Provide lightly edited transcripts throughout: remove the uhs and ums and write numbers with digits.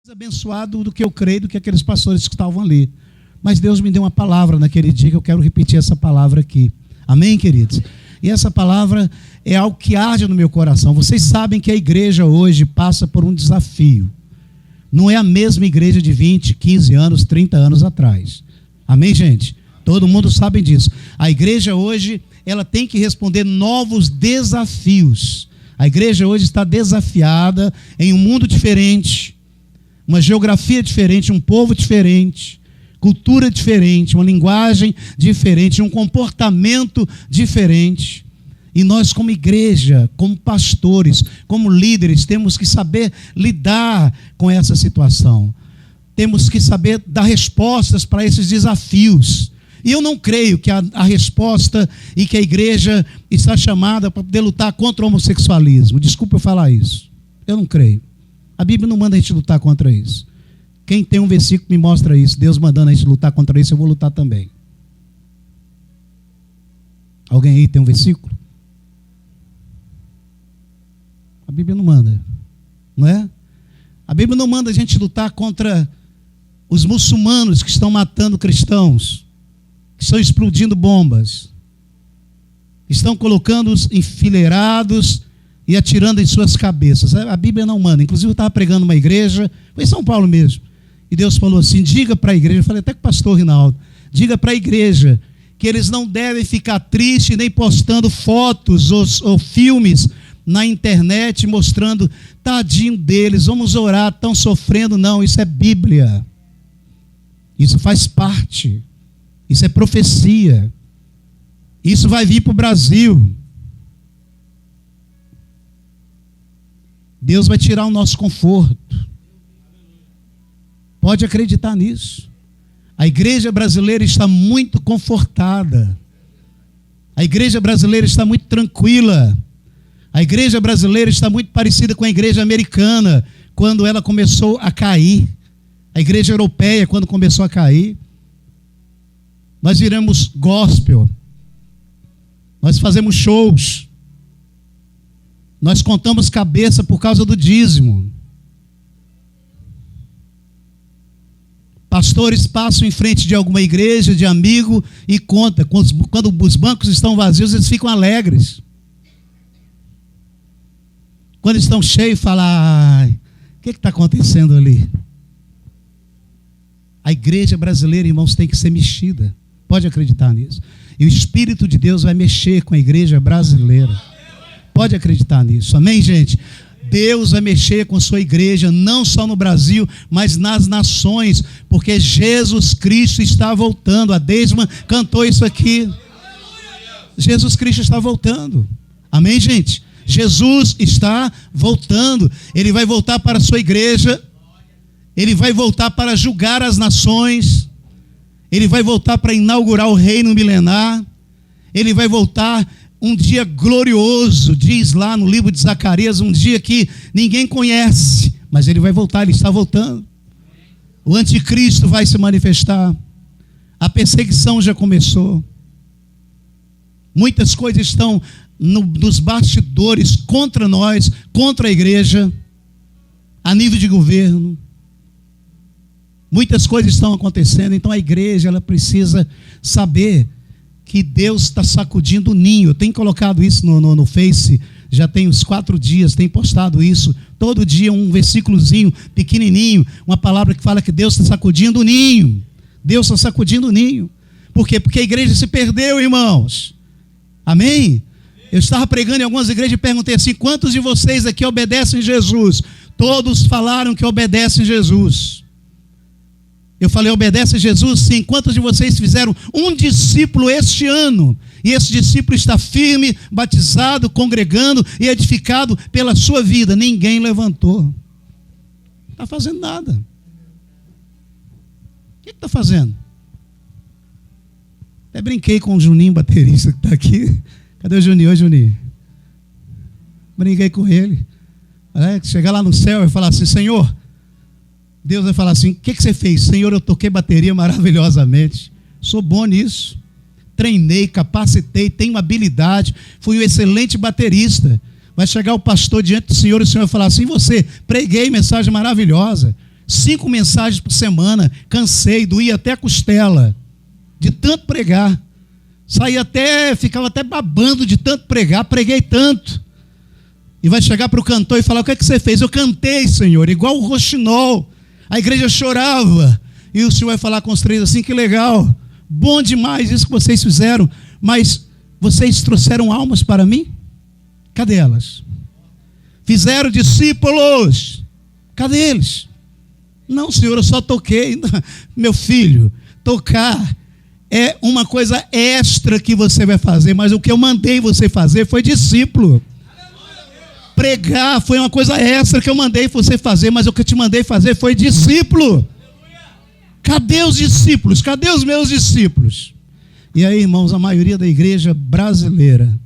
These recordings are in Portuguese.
abençoado do que eu creio, do que aqueles pastores que estavam ali. Mas Deus me deu uma palavra naquele dia que eu quero repetir essa palavra aqui. Amém, queridos? E essa palavra é algo que arde no meu coração. Vocês sabem que a igreja hoje passa por um desafio. Não é a mesma igreja de 20, 15 anos, 30 anos atrás. Amém, gente? Todo mundo sabe disso. A igreja hoje, ela tem que responder novos desafios. A igreja hoje está desafiada em um mundo diferente, uma geografia diferente, um povo diferente, cultura diferente, uma linguagem diferente, um comportamento diferente. E nós, como igreja, como pastores, como líderes, temos que saber lidar com essa situação. Temos que saber dar respostas para esses desafios. E eu não creio que a resposta e que a igreja está chamada para poder lutar contra o homossexualismo. Desculpa eu falar isso. Eu não creio. A Bíblia não manda a gente lutar contra isso. Quem tem um versículo me mostra isso. Deus mandando a gente lutar contra isso, eu vou lutar também. Alguém aí tem um versículo? A Bíblia não manda, não é? A Bíblia não manda a gente lutar contra os muçulmanos que estão matando cristãos, que estão explodindo bombas, que estão colocando-os enfileirados e atirando em suas cabeças. A Bíblia não manda. Inclusive eu estava pregando uma igreja, foi em São Paulo mesmo, e Deus falou assim, diga para a igreja, eu falei até com o pastor Rinaldo, diga para a igreja que eles não devem ficar tristes nem postando fotos ou filmes na internet mostrando, tadinho deles, vamos orar, estão sofrendo. Não, isso é Bíblia. Isso faz parte. Isso é profecia. Isso vai vir para o Brasil. Deus vai tirar o nosso conforto. Pode acreditar nisso. A igreja brasileira está muito confortada. A igreja brasileira está muito tranquila. A igreja brasileira está muito parecida com a igreja americana, quando ela começou a cair. A igreja europeia, quando começou a cair. Nós viramos gospel. Nós fazemos shows. Nós contamos cabeça por causa do dízimo. Pastores passam em frente de alguma igreja, de amigo, e contam. Quando os bancos estão vazios, eles ficam alegres. Quando estão cheios, falam, o que está acontecendo ali? A igreja brasileira, irmãos, tem que ser mexida. Pode acreditar nisso. E o Espírito de Deus vai mexer com a igreja brasileira. Pode acreditar nisso. Amém, gente? Deus vai mexer com a sua igreja, não só no Brasil, mas nas nações, porque Jesus Cristo está voltando. A Desma cantou isso aqui. Jesus Cristo está voltando. Amém, gente? Jesus está voltando. Ele vai voltar para a sua igreja. Ele vai voltar para julgar as nações. Ele vai voltar para inaugurar o reino milenar. Ele vai voltar um dia glorioso, diz lá no livro de Zacarias, um dia que ninguém conhece, mas ele vai voltar, ele está voltando. O anticristo vai se manifestar. A perseguição já começou. Muitas coisas estão nos bastidores contra nós, contra a igreja, a nível de governo. Muitas coisas estão acontecendo, então a igreja ela precisa saber que Deus está sacudindo o ninho. Eu tenho colocado isso no Face, já tem uns 4 dias, tenho postado isso, todo dia um versículozinho pequenininho, uma palavra que fala que Deus está sacudindo o ninho. Deus está sacudindo o ninho. Por quê? Porque a igreja se perdeu, irmãos. Amém? Eu estava pregando em algumas igrejas e perguntei assim, quantos de vocês aqui obedecem Jesus? Todos falaram que obedecem Jesus. Eu falei, obedece a Jesus? Sim. Quantos de vocês fizeram um discípulo este ano? E esse discípulo está firme, batizado, congregando e edificado pela sua vida. Ninguém levantou. Não está fazendo nada. O que está fazendo? Até brinquei com o Juninho, baterista que está aqui. Cadê o Juninho? Oi, Juninho. Brinquei com ele. Chegar lá no céu e falar assim, Senhor... Deus vai falar assim, o que você fez? Senhor, eu toquei bateria maravilhosamente. Sou bom nisso. Treinei, capacitei, tenho habilidade. Fui um excelente baterista. Vai chegar o pastor diante do Senhor e o Senhor vai falar assim, você, preguei mensagem maravilhosa. 5 mensagens por semana, cansei, doía até a costela, de tanto pregar. Ficava até babando de tanto pregar, preguei tanto. E vai chegar para o cantor e falar: o que é que você fez? Eu cantei, Senhor, igual o roxinol. A igreja chorava. E o Senhor vai falar com os 3 assim: que legal, bom demais isso que vocês fizeram, mas vocês trouxeram almas para mim? Cadê elas? Fizeram discípulos, cadê eles? Não, Senhor, eu só toquei. Meu filho, tocar é uma coisa extra que você vai fazer, mas o que eu mandei você fazer foi discípulo. Pregar foi uma coisa extra que eu mandei você fazer, mas o que eu te mandei fazer foi discípulo. Cadê os discípulos? Cadê os meus discípulos? E aí, irmãos, a maioria da igreja brasileira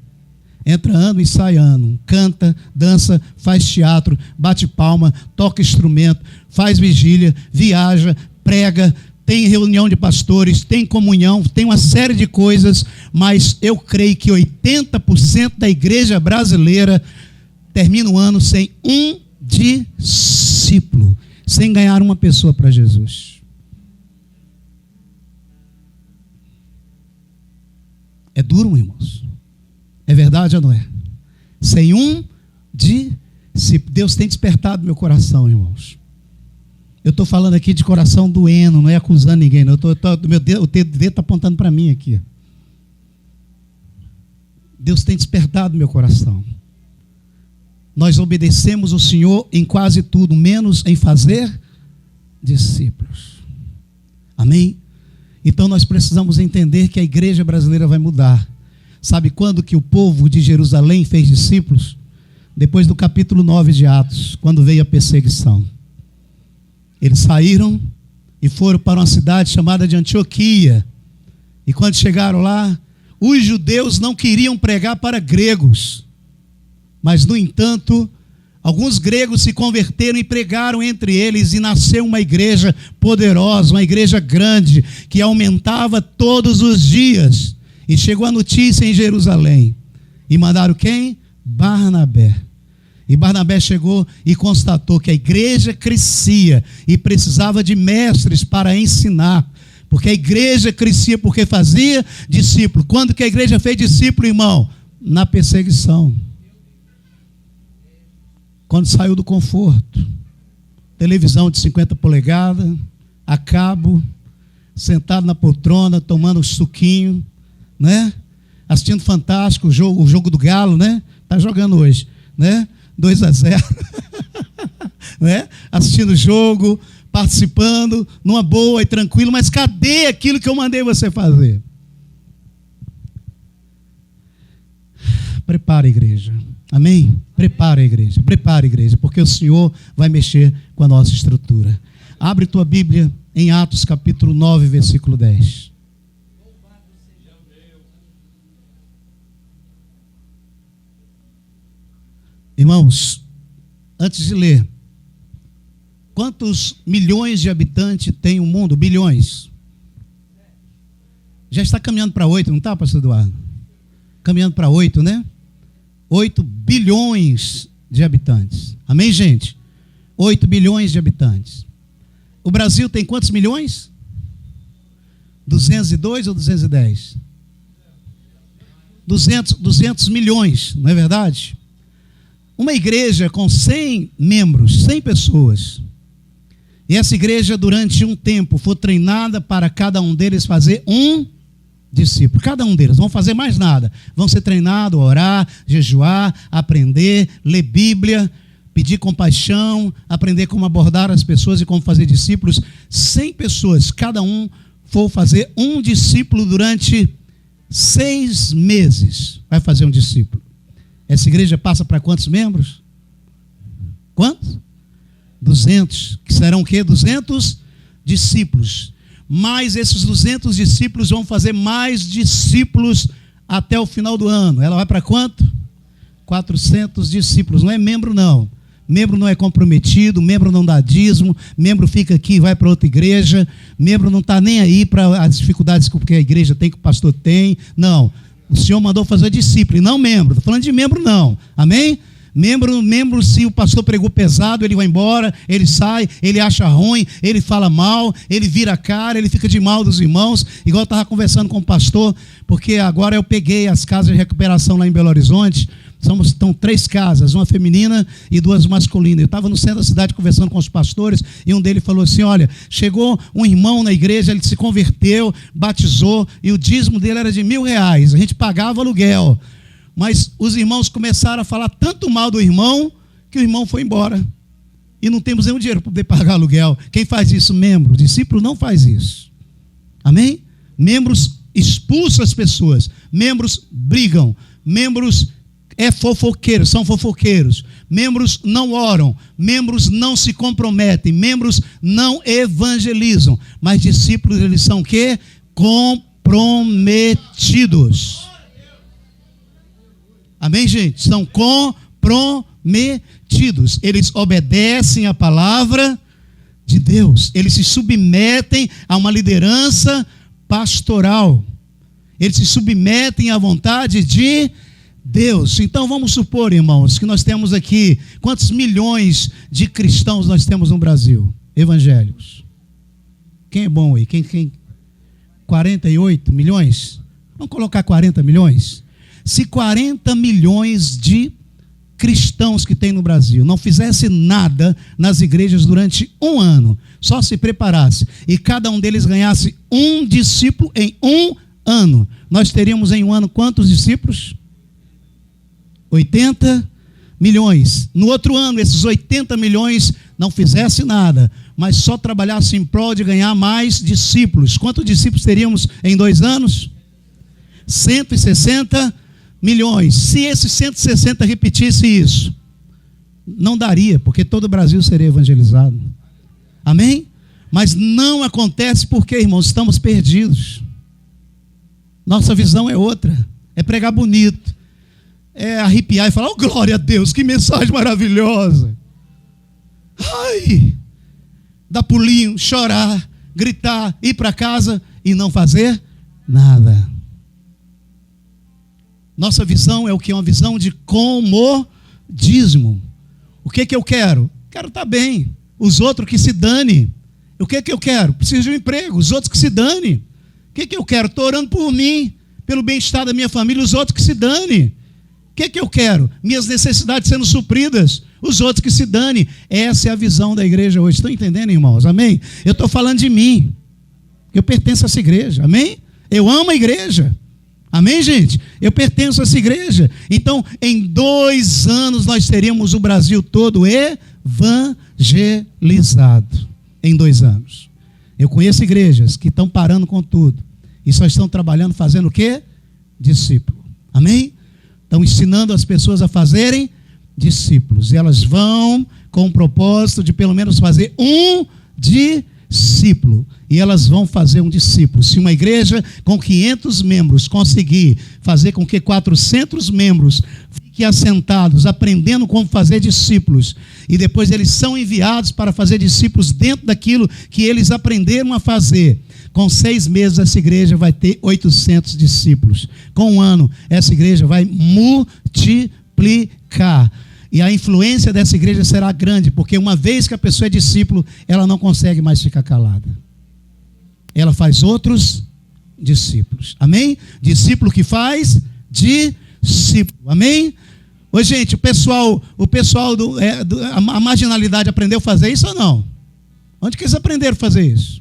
entra ano e sai ano, canta, dança, faz teatro, bate palma, toca instrumento, faz vigília, viaja, prega, tem reunião de pastores, tem comunhão, tem uma série de coisas, mas eu creio que 80% da igreja brasileira termina o ano sem um discípulo, sem ganhar uma pessoa para Jesus. É duro, irmãos. É verdade ou não é? Sem um discípulo. Deus tem despertado meu coração, irmãos. Eu estou falando aqui de coração doendo, não é acusando ninguém, não. O dedo está apontando para mim aqui. Deus tem despertado meu coração. Nós obedecemos o Senhor em quase tudo, menos em fazer discípulos. Amém? Então nós precisamos entender que a igreja brasileira vai mudar. Sabe quando que o povo de Jerusalém fez discípulos? Depois do capítulo 9 de Atos, quando veio a perseguição. Eles saíram e foram para uma cidade chamada de Antioquia. E quando chegaram lá, os judeus não queriam pregar para gregos. Mas, no entanto, alguns gregos se converteram e pregaram entre eles, e nasceu uma igreja poderosa, uma igreja grande, que aumentava todos os dias. E chegou a notícia em Jerusalém. E mandaram quem? Barnabé. E Barnabé chegou e constatou que a igreja crescia e precisava de mestres para ensinar. Porque a igreja crescia porque fazia discípulo. Quando que a igreja fez discípulo, irmão? Na perseguição. Quando saiu do conforto. Televisão de 50 polegadas, a cabo, sentado na poltrona, tomando um suquinho, né? Assistindo Fantástico, o jogo do Galo, né? Está jogando hoje, né? 2-0, né? Assistindo o jogo, participando, numa boa e tranquilo, mas cadê aquilo que eu mandei você fazer? Prepara a igreja, amém? Prepara a igreja, porque o Senhor vai mexer com a nossa estrutura. Abre tua Bíblia em Atos capítulo 9, versículo 10. Irmãos, antes de ler, quantos milhões de habitantes tem o mundo? Bilhões. Já está caminhando para 8, não está, pastor Eduardo? Caminhando para 8, né? 8 bilhões de habitantes. Amém, gente? 8 bilhões de habitantes. O Brasil tem quantos milhões? 202 ou 210? 200 milhões, não é verdade? Uma igreja com 100 membros, 100 pessoas. E essa igreja, durante um tempo, foi treinada para cada um deles fazer um discípulo. Cada um deles, não vão fazer mais nada. Vão ser treinados a orar, jejuar, aprender, ler Bíblia, pedir compaixão, aprender como abordar as pessoas e como fazer discípulos. 100 pessoas, cada um for fazer um discípulo durante 6 meses. Vai fazer um discípulo. Essa igreja passa para quantos membros? Quantos? 200. Que serão o quê? 200 discípulos. Mas esses 200 discípulos vão fazer mais discípulos até o final do ano. Ela vai para quanto? 400 discípulos. Não é membro, não. Membro não é comprometido, membro não dá dízimo, membro fica aqui e vai para outra igreja, membro não está nem aí para as dificuldades que a igreja tem, que o pastor tem. Não. O Senhor mandou fazer discípulo e não membro. Estou falando de membro, não. Amém? Membro, se o pastor pregou pesado, ele vai embora, ele sai, ele acha ruim, ele fala mal, ele vira a cara, ele fica de mal dos irmãos, igual eu estava conversando com o pastor, porque agora eu peguei as casas de recuperação lá em Belo Horizonte. Estão 3 casas, uma feminina e 2 masculinas. Eu estava no centro da cidade conversando com os pastores e um deles falou assim: olha, chegou um irmão na igreja, ele se converteu, batizou e o dízimo dele era de R$1.000, a gente pagava aluguel. Mas os irmãos começaram a falar tanto mal do irmão, que o irmão foi embora. E não temos nenhum dinheiro para poder pagar aluguel. Quem faz isso? Membro. Discípulo não faz isso. Amém? Membros expulsam as pessoas. Membros brigam. Membros são fofoqueiros. Membros não oram. Membros não se comprometem. Membros não evangelizam. Mas discípulos, eles são o quê? Comprometidos. Amém, gente? São comprometidos. Eles obedecem a palavra de Deus. Eles se submetem a uma liderança pastoral. Eles se submetem à vontade de Deus. Então vamos supor, irmãos, que nós temos aqui, quantos milhões de cristãos nós temos no Brasil? Evangélicos. Quem é bom aí? Quem? 48 milhões? Vamos colocar 40 milhões? Se 40 milhões de cristãos que tem no Brasil não fizesse nada nas igrejas durante um ano, só se preparasse, e cada um deles ganhasse um discípulo em um ano, nós teríamos em um ano quantos discípulos? 80 milhões. No outro ano, esses 80 milhões não fizessem nada, mas só trabalhassem em prol de ganhar mais discípulos. Quantos discípulos teríamos em 2 anos? 160 milhões. Se esses 160 repetisse isso, não daria, porque todo o Brasil seria evangelizado. Amém? Mas não acontece porque, irmãos, estamos perdidos. Nossa visão é outra. É pregar bonito. É arrepiar e falar: oh, glória a Deus, que mensagem maravilhosa. Ai, dar pulinho, chorar, gritar, ir para casa e não fazer nada. Nossa visão é o que? Uma visão de comodismo. O que eu quero? Quero estar bem. Os outros que se dane. O que eu quero? Preciso de um emprego. Os outros que se dane. O que eu quero? Estou orando por mim, pelo bem-estar da minha família. Os outros que se dane. O que eu quero? Minhas necessidades sendo supridas. Os outros que se dane. Essa é a visão da igreja hoje. Estão entendendo, irmãos? Amém? Eu estou falando de mim. Eu pertenço a essa igreja. Amém? Eu amo a igreja. Amém, gente? Eu pertenço a essa igreja. Então, em 2 anos, nós teríamos o Brasil todo evangelizado. Em 2 anos. Eu conheço igrejas que estão parando com tudo. E só estão trabalhando, fazendo o quê? Discípulo. Amém? Estão ensinando as pessoas a fazerem discípulos. E elas vão com o propósito de pelo menos fazer um discípulo. E elas vão fazer um discípulo. Se uma igreja com 500 membros conseguir fazer com que 400 membros fiquem assentados, aprendendo como fazer discípulos, e depois eles são enviados para fazer discípulos dentro daquilo que eles aprenderam a fazer, com 6 meses essa igreja vai ter 800 discípulos. Com 1 ano, essa igreja vai multiplicar. E a influência dessa igreja será grande, porque uma vez que a pessoa é discípulo, ela não consegue mais ficar calada. Ela faz outros discípulos. Amém? Discípulo que faz discípulo. Amém? Oi, gente, o pessoal a marginalidade aprendeu a fazer isso ou não? Onde que eles aprenderam a fazer isso?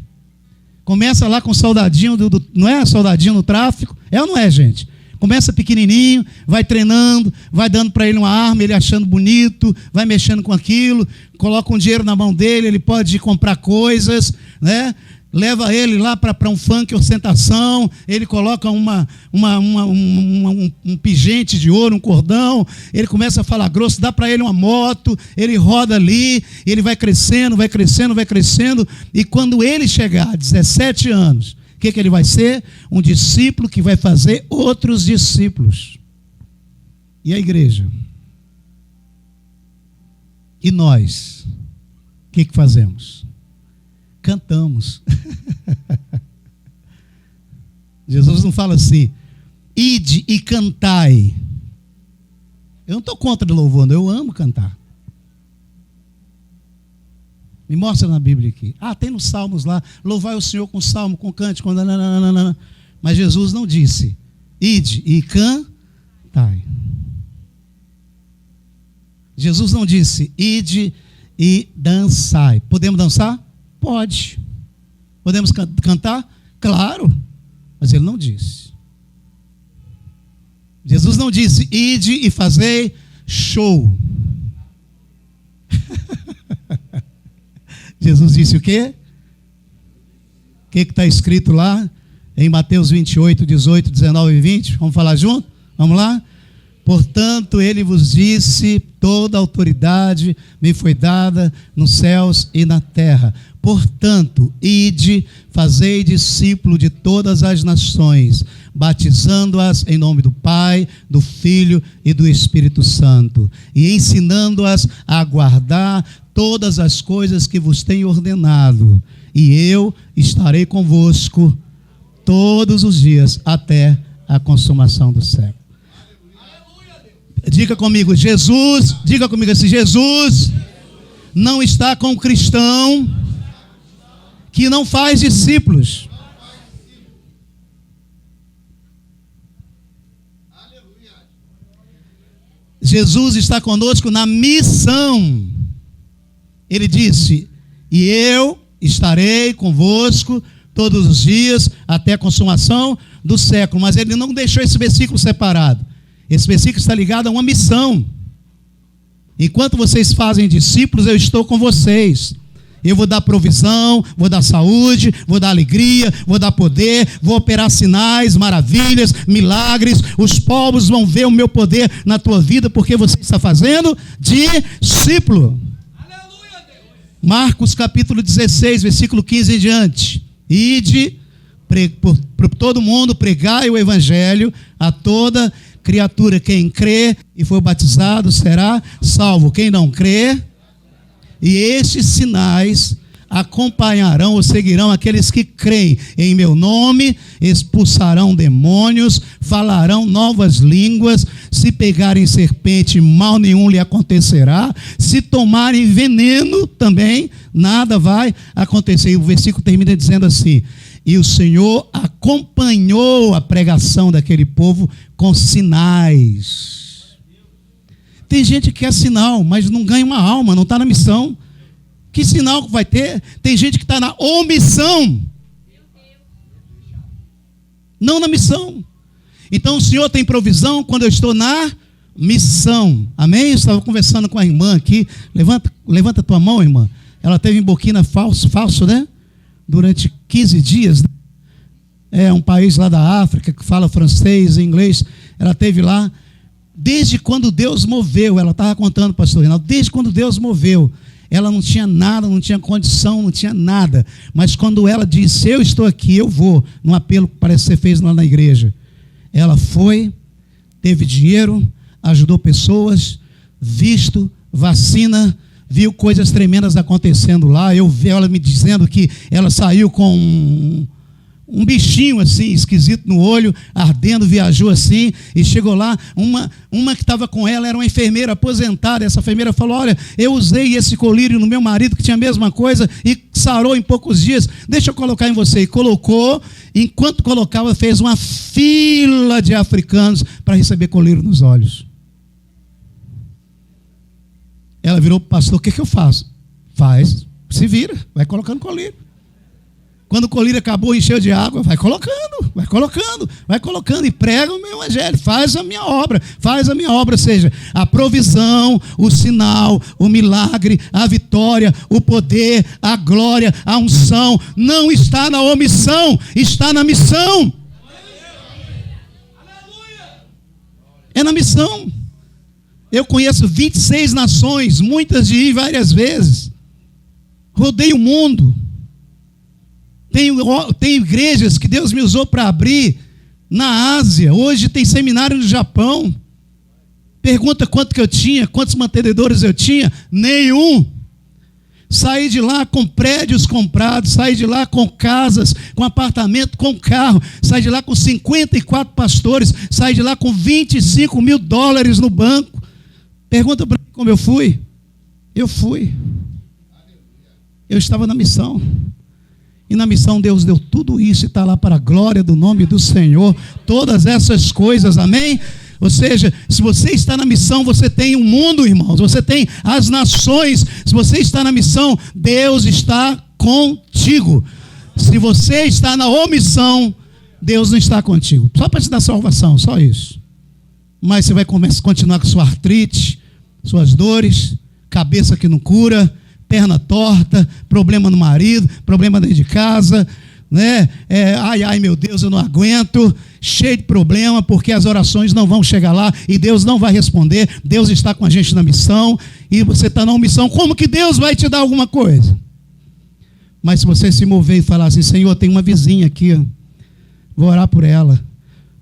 Começa lá com o soldadinho, não é? Soldadinho no tráfico. É ou não é, gente? Começa pequenininho, vai treinando, vai dando para ele uma arma, ele achando bonito, vai mexendo com aquilo, coloca um dinheiro na mão dele, ele pode comprar coisas, né? Leva ele lá para um funk ostentação, ele coloca um pingente de ouro, um cordão, ele começa a falar grosso, dá para ele uma moto, ele roda ali, ele vai crescendo, vai crescendo, vai crescendo, e quando ele chegar a 17 anos, o que ele vai ser? Um discípulo que vai fazer outros discípulos. E a igreja? E nós? O que fazemos? Cantamos. Jesus não fala assim: ide e cantai. Eu não estou contra louvor, eu amo cantar. Me mostra na Bíblia aqui. Tem nos Salmos lá, louvai o Senhor com salmo, com cântico, nananana. Mas Jesus não disse, ide e cantai. Jesus não disse, ide e dançai. Podemos dançar? Pode. Podemos cantar? Claro. Mas ele não disse. Jesus não disse, ide e fazei show. Jesus disse o quê? O que está escrito lá em Mateus 28, 18, 19 e 20? Vamos falar junto? Vamos lá? Portanto, ele vos disse, toda autoridade me foi dada nos céus e na terra. Portanto, ide, fazei discípulo de todas as nações, batizando-as em nome do Pai, do Filho e do Espírito Santo, e ensinando-as a guardar todas as coisas que vos tenho ordenado. E eu estarei convosco todos os dias até a consumação do século. Diga comigo, Jesus, diga comigo assim, Jesus não está com um cristão que não faz discípulos. Jesus está conosco na missão. Ele disse, e eu estarei convosco todos os dias até a consumação do século. Mas ele não deixou esse versículo separado. Esse versículo está ligado a uma missão. Enquanto vocês fazem discípulos, eu estou com vocês. Eu vou dar provisão, vou dar saúde, vou dar alegria, vou dar poder, vou operar sinais, maravilhas, milagres. Os povos vão ver o meu poder na tua vida, porque você está fazendo discípulo. Aleluia, Deus. Marcos capítulo 16, versículo 15 em diante. Ide por todo mundo, pregai o evangelho a toda criatura. Quem crê e for batizado será salvo. Quem não crê, e estes sinais acompanharão ou seguirão aqueles que creem em meu nome, expulsarão demônios, falarão novas línguas, se pegarem serpente, mal nenhum lhe acontecerá, se tomarem veneno também, nada vai acontecer. E o versículo termina dizendo assim, e o Senhor acompanhou a pregação daquele povo com sinais. Tem gente que quer sinal, mas não ganha uma alma, não está na missão. Que sinal que vai ter? Tem gente que está na omissão, não na missão. Então o Senhor tem provisão quando eu estou na missão. Amém? Eu estava conversando com a irmã aqui. Levanta a tua mão, irmã. Ela teve em Burkina Faso, né? Durante 15 dias. É um país lá da África que fala francês e inglês. Ela teve lá. Desde quando Deus moveu, ela estava contando, pastor Reinaldo, desde quando Deus moveu, ela não tinha nada, não tinha condição, não tinha nada. Mas quando ela disse, eu estou aqui, eu vou, num apelo que parece que você fez lá na igreja. Ela foi, teve dinheiro, ajudou pessoas, visto, vacina, viu coisas tremendas acontecendo lá. Eu vi ela me dizendo que ela saiu com um bichinho assim, esquisito no olho, ardendo, viajou assim, e chegou lá, uma que estava com ela, era uma enfermeira aposentada, essa enfermeira falou, olha, eu usei esse colírio no meu marido, que tinha a mesma coisa, e sarou em poucos dias, deixa eu colocar em você, e colocou, enquanto colocava, fez uma fila de africanos, para receber colírio nos olhos. Ela virou para o pastor, o que eu faço? Faz, se vira, vai colocando colírio. Quando o colírio acabou, encheu de água, vai colocando e prega o meu evangelho, faz a minha obra, ou seja, a provisão, o sinal, o milagre, a vitória, o poder, a glória, a unção, não está na omissão, está na missão. É na missão. Eu conheço 26 nações, muitas de ir várias vezes, rodei o mundo. Tem igrejas que Deus me usou para abrir na Ásia. Hoje tem seminário no Japão. Pergunta quanto que eu tinha, quantos mantenedores eu tinha? Nenhum. Saí de lá com prédios comprados, saí de lá com casas, com apartamento, com carro, saí de lá com 54 pastores, saí de lá com $25 mil no banco. Pergunta para mim como eu fui. Eu fui. Eu estava na missão. E na missão Deus deu tudo isso e está lá para a glória do nome do Senhor. Todas essas coisas, amém? Ou seja, se você está na missão, você tem um mundo, irmãos. Você tem as nações. Se você está na missão, Deus está contigo. Se você está na omissão, Deus não está contigo. Só para te dar salvação, só isso. Mas você vai continuar com sua artrite, suas dores, cabeça que não cura, perna torta, problema no marido, problema dentro de casa, né? Ai meu Deus, eu não aguento, cheio de problema, porque as orações não vão chegar lá e Deus não vai responder. Deus está com a gente na missão e você está na missão. Como que Deus vai te dar alguma coisa? Mas se você se mover e falar assim: Senhor, tem uma vizinha aqui, vou orar por ela.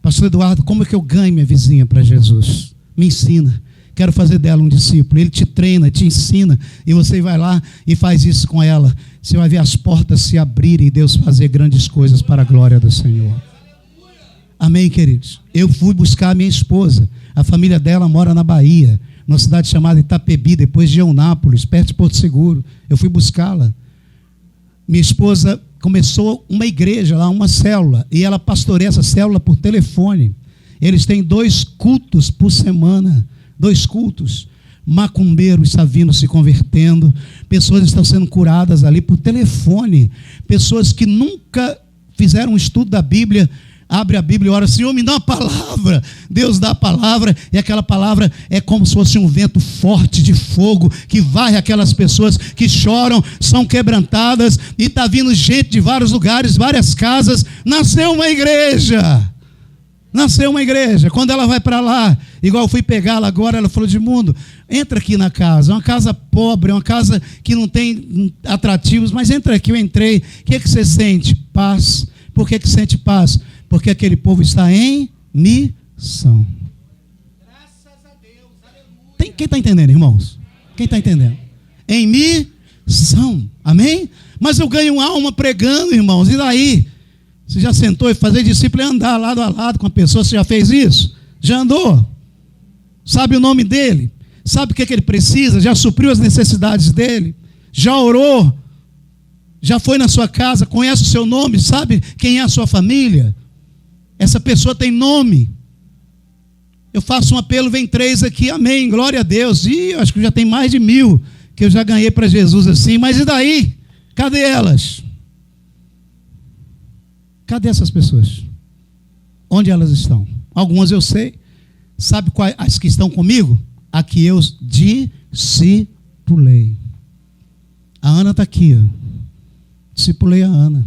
Pastor Eduardo, como é que eu ganho minha vizinha para Jesus? Me ensina. Quero fazer dela um discípulo. Ele te treina, te ensina, e você vai lá e faz isso com ela. Você vai ver as portas se abrirem e Deus fazer grandes coisas para a glória do Senhor. Amém, queridos? Eu fui buscar a minha esposa. A família dela mora na Bahia, numa cidade chamada Itapebi, depois de Eunápolis, perto de Porto Seguro. Eu fui buscá-la. Minha esposa começou uma igreja lá, uma célula, e ela pastoreia essa célula por telefone. Eles têm 2 cultos por semana, 2 cultos. Macumbeiro está vindo se convertendo, pessoas estão sendo curadas ali por telefone, pessoas que nunca fizeram um estudo da Bíblia, abre a Bíblia e ora: Senhor, me dá uma palavra. Deus dá a palavra, e aquela palavra é como se fosse um vento forte de fogo, que varre aquelas pessoas que choram, são quebrantadas, e está vindo gente de vários lugares, várias casas. Nasceu uma igreja. Quando ela vai para lá, igual eu fui pegá-la agora, ela falou: Edmundo, entra aqui na casa. É uma casa pobre, é uma casa que não tem atrativos, mas entra aqui. Eu entrei. O que você sente? Paz. Por que sente paz? Porque aquele povo está em missão. Graças a Deus, aleluia. Quem está entendendo, irmãos? Quem está entendendo? Em missão, amém? Mas eu ganho alma pregando, irmãos, e daí? Você já sentou e fazer discípulo é andar lado a lado com a pessoa? Você já fez isso? Já andou? Sabe o nome dele? Sabe o que ele precisa? Já supriu as necessidades dele? Já orou? Já foi na sua casa? Conhece o seu nome? Sabe quem é a sua família? Essa pessoa tem nome. Eu faço um apelo, vem 3 aqui, amém, glória a Deus. E eu acho que já tem mais de 1000 que eu já ganhei para Jesus assim. Mas e daí? Cadê elas? Cadê essas pessoas? Onde elas estão? Algumas eu sei. Sabe quais as que estão comigo? A que eu discipulei. A Ana está aqui, ó. Discipulei a Ana.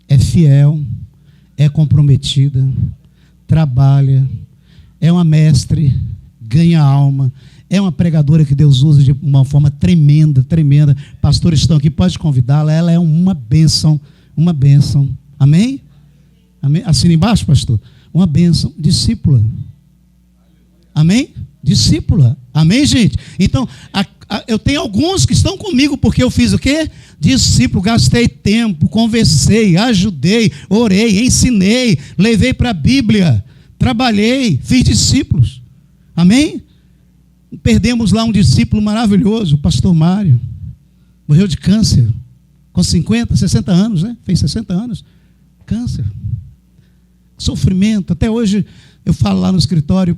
É fiel, é comprometida, trabalha, é uma mestre, ganha alma, é uma pregadora que Deus usa de uma forma tremenda, tremenda. Pastores estão aqui, pode convidá-la. Ela é uma bênção, uma bênção. Amém? Amém? Assina embaixo, pastor. Uma bênção, discípula. Amém? Discípula. Amém, gente? Então, eu tenho alguns que estão comigo porque eu fiz o quê? Discípulo, gastei tempo, conversei, ajudei, orei, ensinei, levei para a Bíblia, trabalhei, fiz discípulos. Amém? Perdemos lá um discípulo maravilhoso, o pastor Mário. Morreu de câncer, com 50, 60 anos, né? Fez 60 anos. Câncer. Sofrimento. Até hoje eu falo lá no escritório,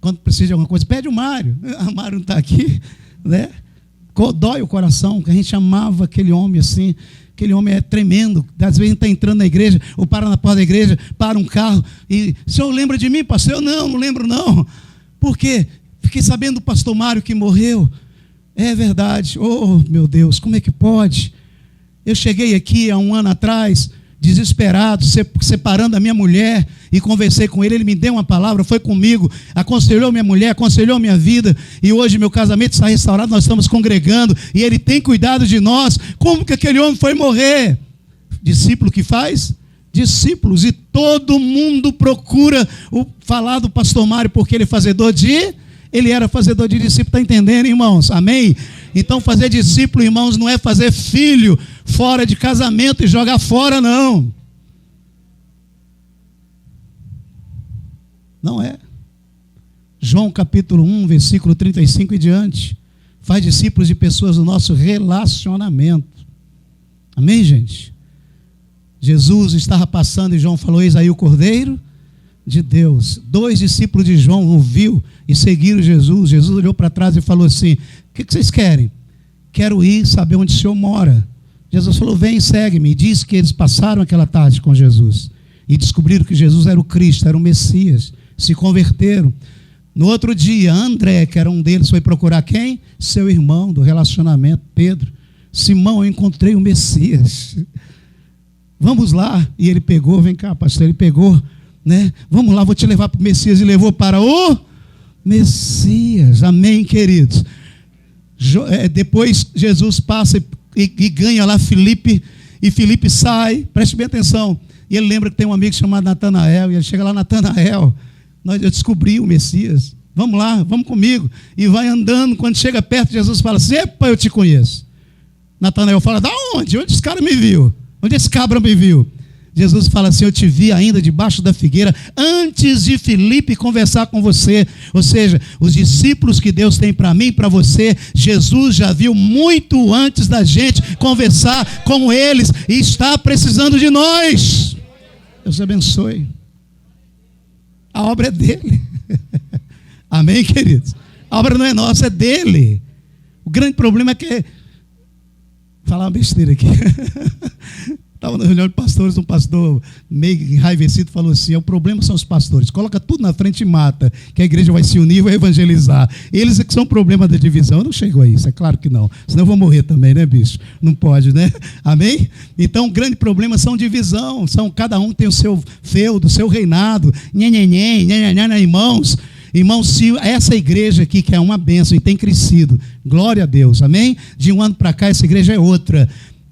quando precisa de alguma coisa, pede o Mário. O Mário não está aqui, né? Dói o coração, que a gente amava aquele homem assim. Aquele homem é tremendo. Às vezes a gente está entrando na igreja, ou para na porta da igreja, para um carro, e o senhor lembra de mim, pastor? Eu não lembro não. Por quê? Fiquei sabendo do pastor Mário que morreu. É verdade. Oh, meu Deus, como é que pode? Eu cheguei aqui há 1 ano atrás, desesperado, separando a minha mulher, e conversei com ele. Ele me deu uma palavra, foi comigo, aconselhou minha mulher, aconselhou minha vida, e hoje meu casamento está restaurado, nós estamos congregando, e ele tem cuidado de nós. Como que aquele homem foi morrer? Discípulo que faz? Discípulos. E todo mundo procura falar do pastor Mário, porque ele era fazedor de discípulo. Está entendendo, irmãos? Amém? Então fazer discípulo, irmãos, não é fazer filho fora de casamento e jogar fora, não. Não é. João capítulo 1, versículo 35 e diante. Faz discípulos de pessoas do nosso relacionamento. Amém, gente? Jesus estava passando e João falou: eis aí o Cordeiro de Deus. 2 discípulos de João ouviu e seguiram Jesus. Jesus olhou para trás e falou assim: o que vocês querem? Quero ir saber onde o Senhor mora. Jesus falou: vem e segue-me. E diz que eles passaram aquela tarde com Jesus e descobriram que Jesus era o Cristo, era o Messias. Se converteram. No outro dia, André, que era um deles, foi procurar quem? Seu irmão do relacionamento, Pedro. Simão, eu encontrei o Messias. Vamos lá. E ele pegou, vem cá, pastor, ele pegou, né? Vamos lá, vou te levar para o Messias. E levou para o Messias. Amém, queridos? Depois Jesus passa e ganha lá Filipe. E Filipe sai, preste bem atenção. E ele lembra que tem um amigo chamado Natanael. E ele chega lá: Natanael, eu descobri o Messias. Vamos lá, vamos comigo. E vai andando. Quando chega perto, Jesus fala assim: epa, eu te conheço. Natanael fala: da onde? Onde esse cara me viu? Onde esse cabra me viu? Jesus fala assim: eu te vi ainda debaixo da figueira, antes de Filipe conversar com você. Ou seja, os discípulos que Deus tem para mim e para você, Jesus já viu muito antes da gente conversar com eles, e está precisando de nós. Deus abençoe. A obra é dele. Amém, queridos? A obra não é nossa, é dele. O grande problema é que... Vou falar uma besteira aqui. Estava na reunião de pastores, um pastor meio enraivecido falou assim: o problema são os pastores, coloca tudo na frente e mata, que a igreja vai se unir e vai evangelizar. Eles é que são o problema da divisão. Eu não chego a isso, é claro que não, senão eu vou morrer também, né, bicho? Não pode, né? Amém? Então o grande problema são divisão, cada um tem o seu feudo, o seu reinado, irmãos. Irmãos, se essa igreja aqui, que é uma bênção e tem crescido, glória a Deus, amém? De um ano para cá essa igreja é outra.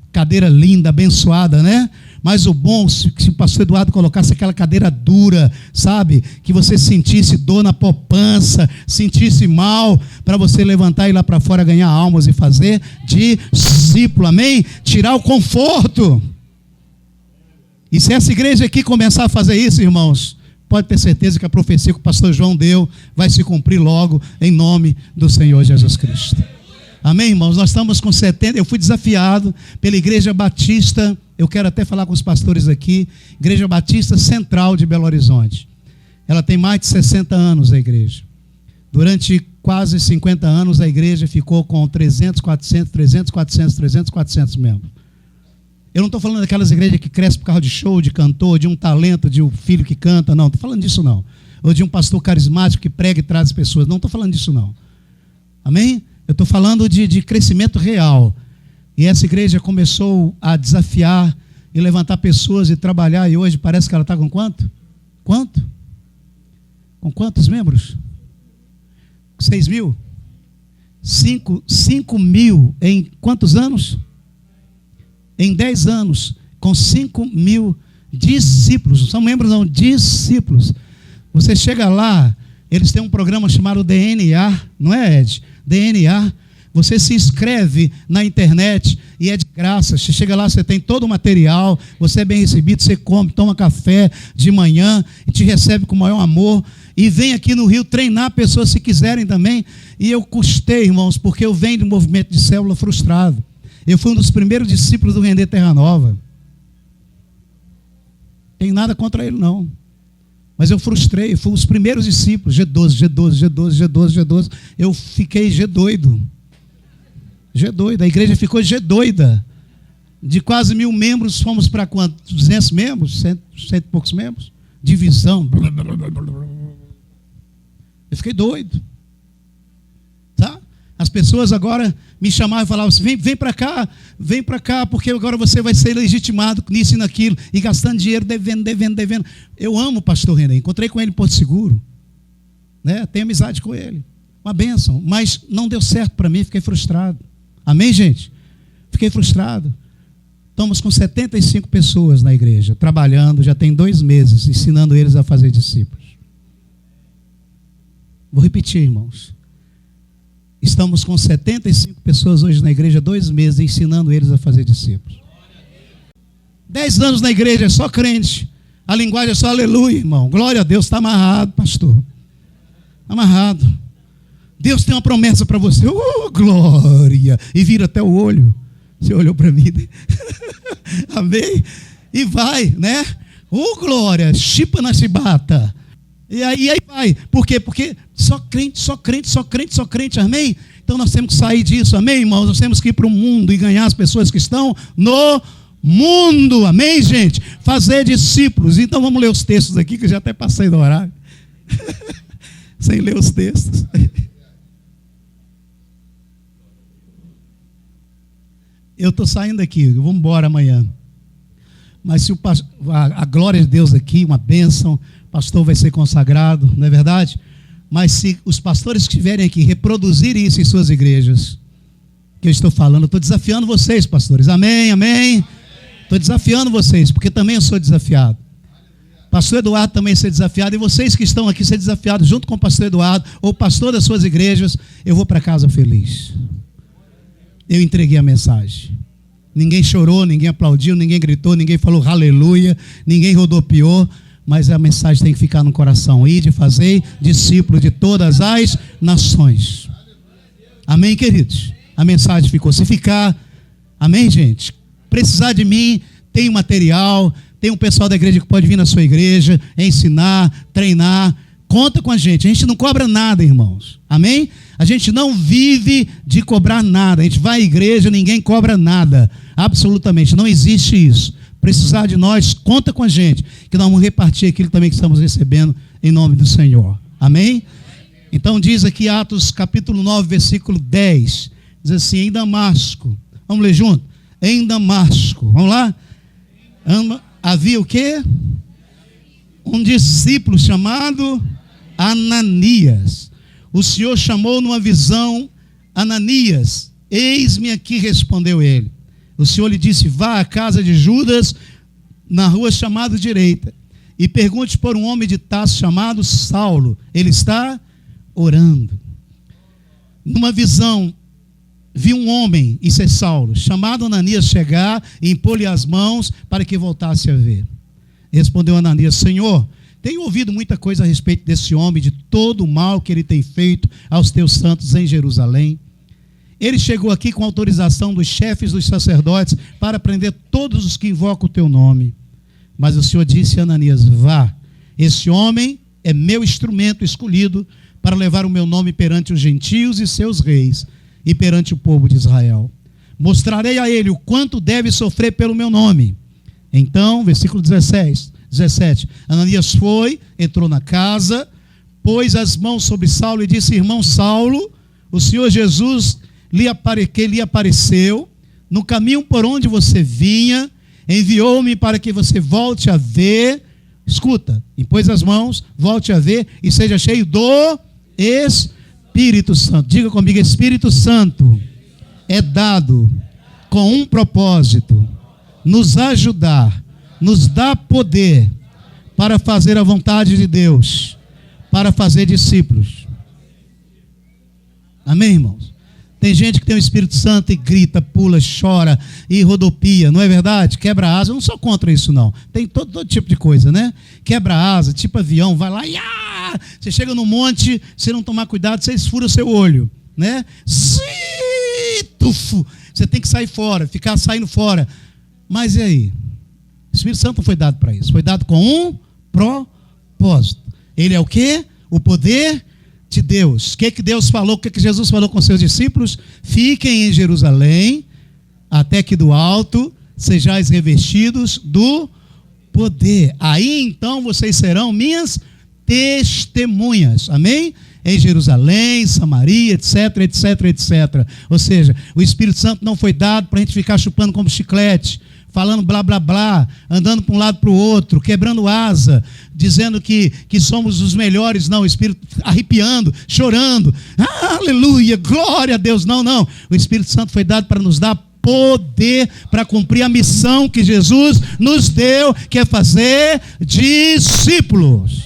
Cadeira linda, abençoada, né? Mas o bom, se o pastor Eduardo colocasse aquela cadeira dura, sabe? Que você sentisse dor na poupança, sentisse mal, para você levantar e ir lá para fora ganhar almas e fazer discípulo, amém? Tirar o conforto. E se essa igreja aqui começar a fazer isso, irmãos, pode ter certeza que a profecia que o pastor João deu vai se cumprir logo, em nome do Senhor Jesus Cristo. Amém, irmãos? Nós estamos com 70, eu fui desafiado pela Igreja Batista, eu quero até falar com os pastores aqui, Igreja Batista Central de Belo Horizonte. Ela tem mais de 60 anos, a igreja. Durante quase 50 anos, a igreja ficou com 300, 400 membros. Eu não estou falando daquelas igrejas que crescem por causa de show, de cantor, de um talento, de um filho que canta, não estou falando disso não. Ou de um pastor carismático que prega e traz as pessoas, não estou falando disso não. Amém? Eu estou falando de crescimento real. E essa igreja começou a desafiar e levantar pessoas e trabalhar. E hoje parece que ela está com quanto? Quanto? Com quantos membros? 6 mil? 5 mil em quantos anos? Em 10 anos. Com 5 mil discípulos. Não são membros não, discípulos. Você chega lá, eles têm um programa chamado DNA. Não é, Ed? DNA, você se inscreve na internet e é de graça. Você chega lá, você tem todo o material, você é bem recebido, você come, toma café de manhã e te recebe com o maior amor. E vem aqui no Rio treinar pessoas se quiserem também. E eu custei, irmãos, porque eu venho de um movimento de célula frustrado. Eu fui um dos primeiros discípulos do Render Terra Nova. Tem nada contra ele não. Mas eu frustrei, fui os primeiros discípulos, G12. Eu fiquei G-doido. G-doido, a igreja ficou G-doida. De quase 1.000 membros, fomos para quanto? 200 membros? 100 e poucos membros? Divisão. Eu fiquei doido. Tá? As pessoas agora me chamavam e falavam assim: vem para cá, porque agora você vai ser legitimado nisso e naquilo, e gastando dinheiro, devendo. Eu amo o pastor René, encontrei com ele em Porto Seguro, né? Tenho amizade com ele, uma bênção, mas não deu certo para mim, fiquei frustrado. Amém, gente? Fiquei frustrado. Estamos com 75 pessoas na igreja, trabalhando, já tem 2 meses, ensinando eles a fazer discípulos. Vou repetir, irmãos. Estamos com 75 pessoas hoje na igreja, 2 meses, ensinando eles a fazer discípulos. 10 anos na igreja, é só crente. A linguagem é só aleluia, irmão. Glória a Deus, está amarrado, pastor. Amarrado. Deus tem uma promessa para você. Glória! E vira até o olho. Você olhou para mim, né? Amém? E vai, né? Glória! Chipa na chibata. E aí vai. Por quê? Porque só crente, amém? Então nós temos que sair disso, amém, irmãos? Nós temos que ir para o mundo e ganhar as pessoas que estão no mundo, amém, gente? Fazer discípulos. Então vamos ler os textos aqui, que eu já até passei do horário. Sem ler os textos. Eu estou saindo aqui, vamos embora amanhã. Mas se a glória de Deus aqui, uma bênção, o pastor vai ser consagrado, não é verdade? Mas se os pastores que estiverem aqui reproduzirem isso em suas igrejas, que eu estou falando, eu estou desafiando vocês, pastores, amém, amém? Estou desafiando vocês, porque também eu sou desafiado. Pastor Eduardo também ser desafiado, e vocês que estão aqui ser desafiados junto com o pastor Eduardo, ou pastor das suas igrejas, eu vou para casa feliz. Eu entreguei a mensagem. Ninguém chorou, ninguém aplaudiu, ninguém gritou, ninguém falou aleluia, ninguém rodopiou, mas a mensagem tem que ficar no coração. Ide fazer discípulos de todas as nações. Amém, queridos? A mensagem ficou. Se ficar, amém, gente? Precisar de mim, tem material, tem um pessoal da igreja que pode vir na sua igreja, ensinar, treinar. Conta com a gente não cobra nada, irmãos, amém? A gente não vive de cobrar nada, a gente vai à igreja, ninguém cobra nada, absolutamente, não existe isso. Precisar de nós, conta com a gente, que nós vamos repartir aquilo também que estamos recebendo em nome do Senhor, amém? Então diz aqui Atos capítulo 9, versículo 10, diz assim, em Damasco, vamos ler junto? Em Damasco, vamos lá? Havia o quê? Um discípulo chamado Ananias. O Senhor chamou numa visão Ananias. Eis-me aqui, respondeu ele. O Senhor lhe disse, vá à casa de Judas, na rua chamada direita, e pergunte por um homem de Tarso chamado Saulo. Ele está orando. Numa visão, vi um homem, isso é Saulo, chamado Ananias, chegar e impor-lhe as mãos para que voltasse a ver. Respondeu Ananias, Senhor, tenho ouvido muita coisa a respeito desse homem, de todo o mal que ele tem feito aos teus santos em Jerusalém. Ele chegou aqui com autorização dos chefes dos sacerdotes para prender todos os que invocam o teu nome. Mas o Senhor disse a Ananias, vá, esse homem é meu instrumento escolhido para levar o meu nome perante os gentios e seus reis e perante o povo de Israel. Mostrarei a ele o quanto deve sofrer pelo meu nome. Então, versículo 17, Ananias foi, entrou na casa, pôs as mãos sobre Saulo e disse, irmão Saulo, o Senhor Jesus que lhe apareceu, no caminho por onde você vinha, enviou-me para que você volte a ver, escuta, impôs as mãos, volte a ver e seja cheio do Espírito Santo. Diga comigo, Espírito Santo é dado com um propósito, nos ajudar, nos dá poder para fazer a vontade de Deus, para fazer discípulos. Amém, irmãos? Tem gente que tem o Espírito Santo e grita, pula, chora e rodopia, não é verdade? Quebra asa, eu não sou contra isso não. Tem todo tipo de coisa, né? Quebra asa, tipo avião, vai lá e você chega no monte, se não tomar cuidado, você esfura o seu olho, né? Você tem que sair fora, ficar saindo fora. Mas e aí? O Espírito Santo não foi dado para isso, foi dado com um propósito. Ele é o quê? O poder de Deus. O que Deus falou, o que Jesus falou com seus discípulos? Fiquem em Jerusalém, até que do alto sejais revestidos do poder. Aí então vocês serão minhas testemunhas. Amém? Em Jerusalém, Samaria, etc, etc, etc. Ou seja, o Espírito Santo não foi dado para a gente ficar chupando como chiclete, falando blá, blá, blá, andando para um lado para o outro, quebrando asa, dizendo que somos os melhores. Não, o Espírito arrepiando, chorando. Aleluia, glória a Deus. Não, não. O Espírito Santo foi dado para nos dar poder para cumprir a missão que Jesus nos deu, que é fazer discípulos.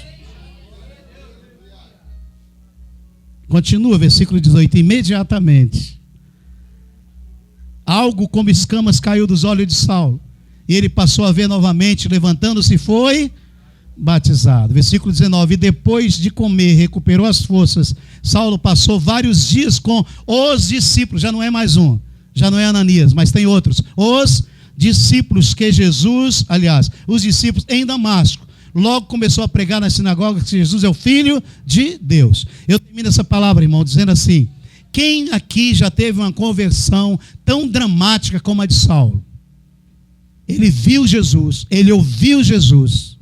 Continua, versículo 18. Imediatamente, algo como escamas caiu dos olhos de Saulo, e ele passou a ver novamente, levantando-se foi batizado. Versículo 19, e depois de comer, recuperou as forças. Saulo passou vários dias com os discípulos, já não é mais um, já não é Ananias, mas tem outros. Os discípulos que Jesus, aliás, os discípulos em Damasco. Logo começou a pregar na sinagoga que Jesus é o Filho de Deus. Eu termino essa palavra, irmão, dizendo assim: quem aqui já teve uma conversão tão dramática como a de Saulo? Ele viu Jesus, ele ouviu Jesus.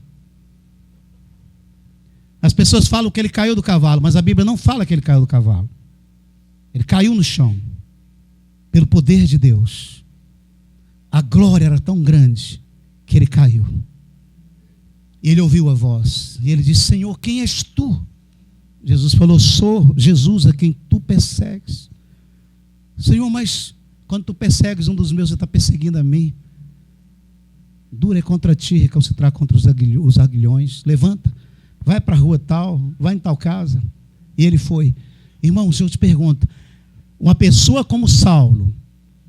As pessoas falam que ele caiu do cavalo, mas a Bíblia não fala que ele caiu do cavalo. Ele caiu no chão, pelo poder de Deus. A glória era tão grande que ele caiu. E ele ouviu a voz, e ele disse: Senhor, quem és tu? Jesus falou: sou Jesus a quem tu persegues. Senhor, mas quando tu persegues um dos meus, você está perseguindo a mim. Dura é contra ti recalcitrar contra os aguilhões. Levanta, vai para a rua tal, vai em tal casa. E ele foi. Irmãos, eu te pergunto, uma pessoa como Saulo,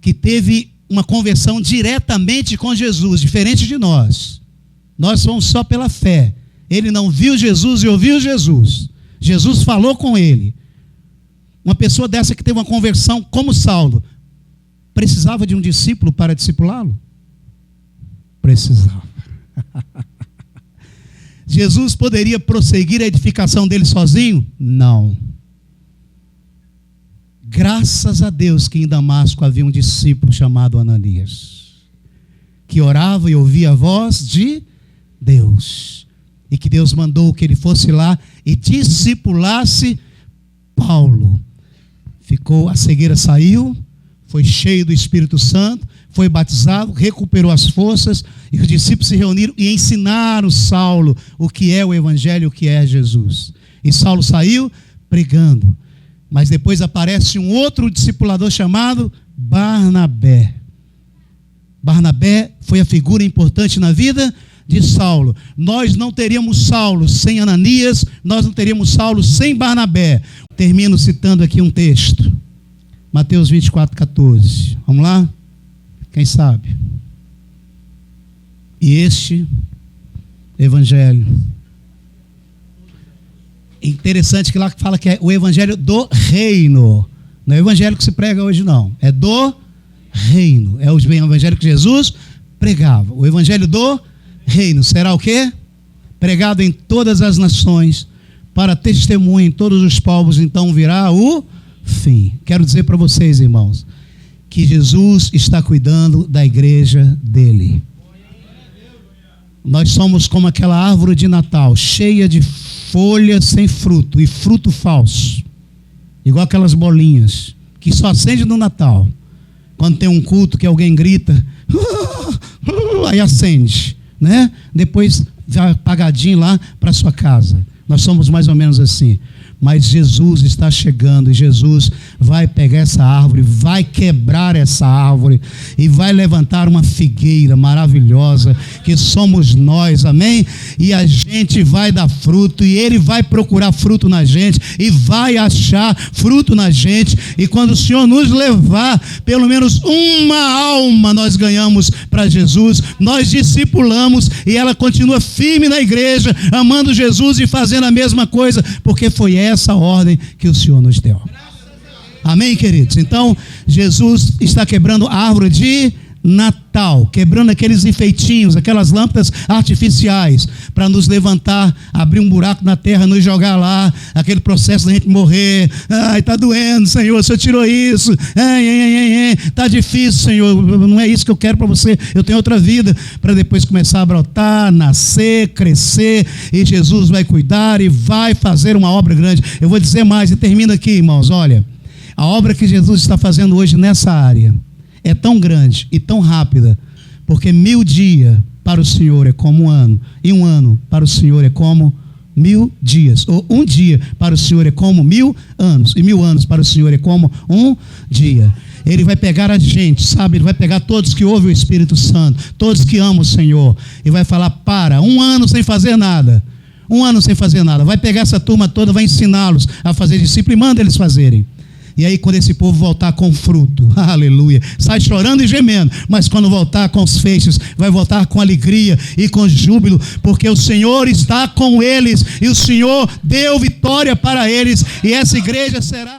que teve uma conversão diretamente com Jesus, diferente de nós somos só pela fé. Ele não viu Jesus e ouviu Jesus. Jesus falou com ele. Uma pessoa dessa que teve uma conversão como Saulo, precisava de um discípulo para discipulá-lo? Precisava. Jesus poderia prosseguir a edificação dele sozinho? Não. Graças a Deus que em Damasco havia um discípulo chamado Ananias, que orava e ouvia a voz de Deus, e que Deus mandou que ele fosse lá e discipulasse Paulo. A cegueira saiu, foi cheio do Espírito Santo, foi batizado, recuperou as forças, e os discípulos se reuniram e ensinaram Saulo o que é o Evangelho, o que é Jesus. E Saulo saiu pregando. Mas depois aparece um outro discipulador chamado Barnabé. Barnabé foi a figura importante na vida de Saulo. Nós não teríamos Saulo sem Ananias, nós não teríamos Saulo sem Barnabé. Termino citando aqui um texto. Mateus 24:14. Vamos lá? Quem sabe? E este evangelho. Interessante que lá fala que é o evangelho do reino. Não é o evangelho que se prega hoje, não. É do reino. É o evangelho que Jesus pregava. O evangelho do reino será o quê? Pregado em todas as nações, para testemunho em todos os povos, então virá o fim. Quero dizer para vocês, irmãos, que Jesus está cuidando da igreja dele. Nós somos como aquela árvore de Natal, cheia de folhas sem fruto e fruto falso, igual aquelas bolinhas que só acende no Natal, quando tem um culto que alguém grita, aí acende, né? Depois vai apagadinho lá para sua casa. Nós somos mais ou menos assim. Mas Jesus está chegando, e Jesus vai pegar essa árvore, vai quebrar essa árvore e vai levantar uma figueira maravilhosa, que somos nós, amém? E a gente vai dar fruto, e Ele vai procurar fruto na gente, e vai achar fruto na gente, e quando o Senhor nos levar, pelo menos uma alma nós ganhamos para Jesus, nós discipulamos, e ela continua firme na igreja, amando Jesus e fazendo a mesma coisa, porque foi essa ordem que o Senhor nos deu. Amém, queridos? Então, Jesus está quebrando a árvore de Natal, quebrando aqueles enfeitinhos, aquelas lâmpadas artificiais, para nos levantar, abrir um buraco na terra, nos jogar lá, aquele processo da gente morrer. Ai, está doendo, Senhor, o Senhor tirou isso. Está difícil, Senhor, não é isso que eu quero para você, eu tenho outra vida, para depois começar a brotar, nascer, crescer, e Jesus vai cuidar e vai fazer uma obra grande. Eu vou dizer mais e termino aqui, irmãos. Olha, a obra que Jesus está fazendo hoje nessa área é tão grande e tão rápida, porque 1000 dias para o Senhor é como um ano, e um ano para o Senhor é como 1000 dias, ou um dia para o Senhor é como 1000 anos, e 1000 anos para o Senhor é como um dia. Ele vai pegar a gente, sabe? Ele vai pegar todos que ouvem o Espírito Santo, todos que amam o Senhor, e vai falar: para, um ano sem fazer nada, vai pegar essa turma toda, vai ensiná-los a fazer discípulo, e manda eles fazerem. E aí quando esse povo voltar com fruto, aleluia, sai chorando e gemendo, mas quando voltar com os feixes, vai voltar com alegria e com júbilo, porque o Senhor está com eles, e o Senhor deu vitória para eles, e essa igreja será...